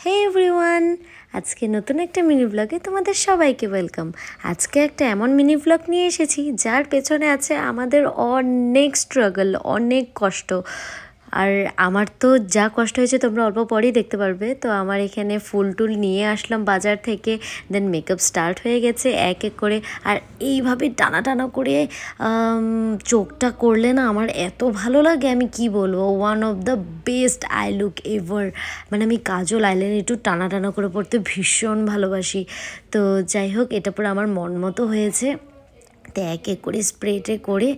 হে everyone, আজকে নতুন একটা মিনি ব্লগে তোমাদের সবাইকে ওয়েলকাম। আজকে একটা এমন মিনি ব্লগ নিয়ে এসেছি যার পেছনে আছে আমাদের অনেক স্ট্রাগল, অনেক কষ্ট। আর আমার তো যা কষ্ট হয়েছে তোমরা অল্প পরেই দেখতে পারবে। তো আমার এখানে ফুল টুল নিয়ে আসলাম বাজার থেকে, দেন মেকআপ স্টার্ট হয়ে গেছে এক এক করে। আর এইভাবে টানা টানা করে চোখটা করলে না আমার এত ভালো লাগে, আমি কি বলবো, one of the best I look ever. মানে আমি কাজল আইলাইনার একটু টানা টানা করে পড়তে ভীষণ ভালোবাসি। তো যাই হোক, এটা পুরো আমার মন মতো হয়েছে। তো এক এক করে স্প্রেটে করে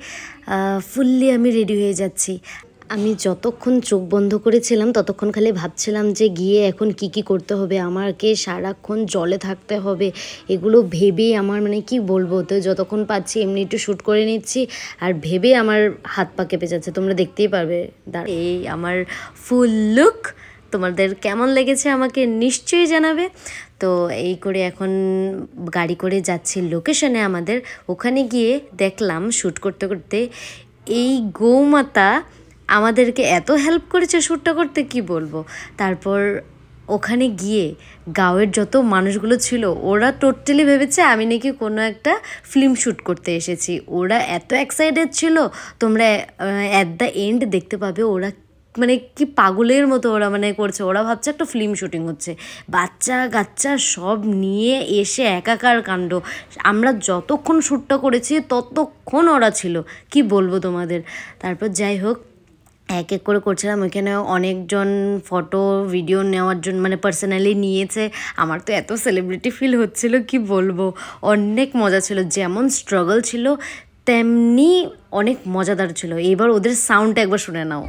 ফুললি আমি রেডি হয়ে যাচ্ছি। আমি যতক্ষণ চোখ বন্ধ করেছিলাম ততক্ষণ খালি ভাবছিলাম যে গিয়ে এখন কি কি করতে হবে, আমাকে সারাক্ষণ জলে থাকতে হবে, এগুলো ভেবেই আমার মানে কি বলবো। তো যতক্ষণ পাচ্ছি এমনি একটু শ্যুট করে নিচ্ছি, আর ভেবে আমার হাত পা কেঁপে যাচ্ছে, তোমরা দেখতেই পারবে। এই আমার ফুল লুক তোমাদের কেমন লেগেছে আমাকে নিশ্চয়ই জানাবে। তো এই করে এখন গাড়ি করে যাচ্ছি লোকেশনে আমাদের। ওখানে গিয়ে দেখলাম শ্যুট করতে করতে এই গৌমাতা আমাদেরকে এত হেল্প করেছে শ্যুটটা করতে, কি বলবো। তারপর ওখানে গিয়ে গাঁয়ের যত মানুষগুলো ছিল ওরা টোটালি ভেবেছে আমি নাকি কোনো একটা ফিল্ম শ্যুট করতে এসেছি। ওরা এত এক্সাইটেড ছিল, তোমরা অ্যাট দ্য এন্ড দেখতে পাবে ওরা মানে কি পাগলের মতো ওরা মানে করছে। ওরা ভাবছে একটা ফিল্ম শুটিং হচ্ছে, বাচ্চা কাচ্চা সব নিয়ে এসে একাকার কাণ্ড। আমরা যতক্ষণ শ্যুটটা করেছি ততক্ষণ ওরা ছিল, কি বলবো তোমাদের। তারপর যাই হোক, এক এক করে করছিলাম। ওইখানে অনেকজন ফটো ভিডিও নেওয়ার জন্য মানে পার্সোনালি নিয়েছে। আমার তো এত সেলিব্রিটি ফিল হচ্ছিল, কি বলবো। অনেক মজা ছিল, যেমন স্ট্রাগল ছিল তেমনি অনেক মজাদার ছিল। এবার ওদের সাউন্ডটা একবার শুনে নাও।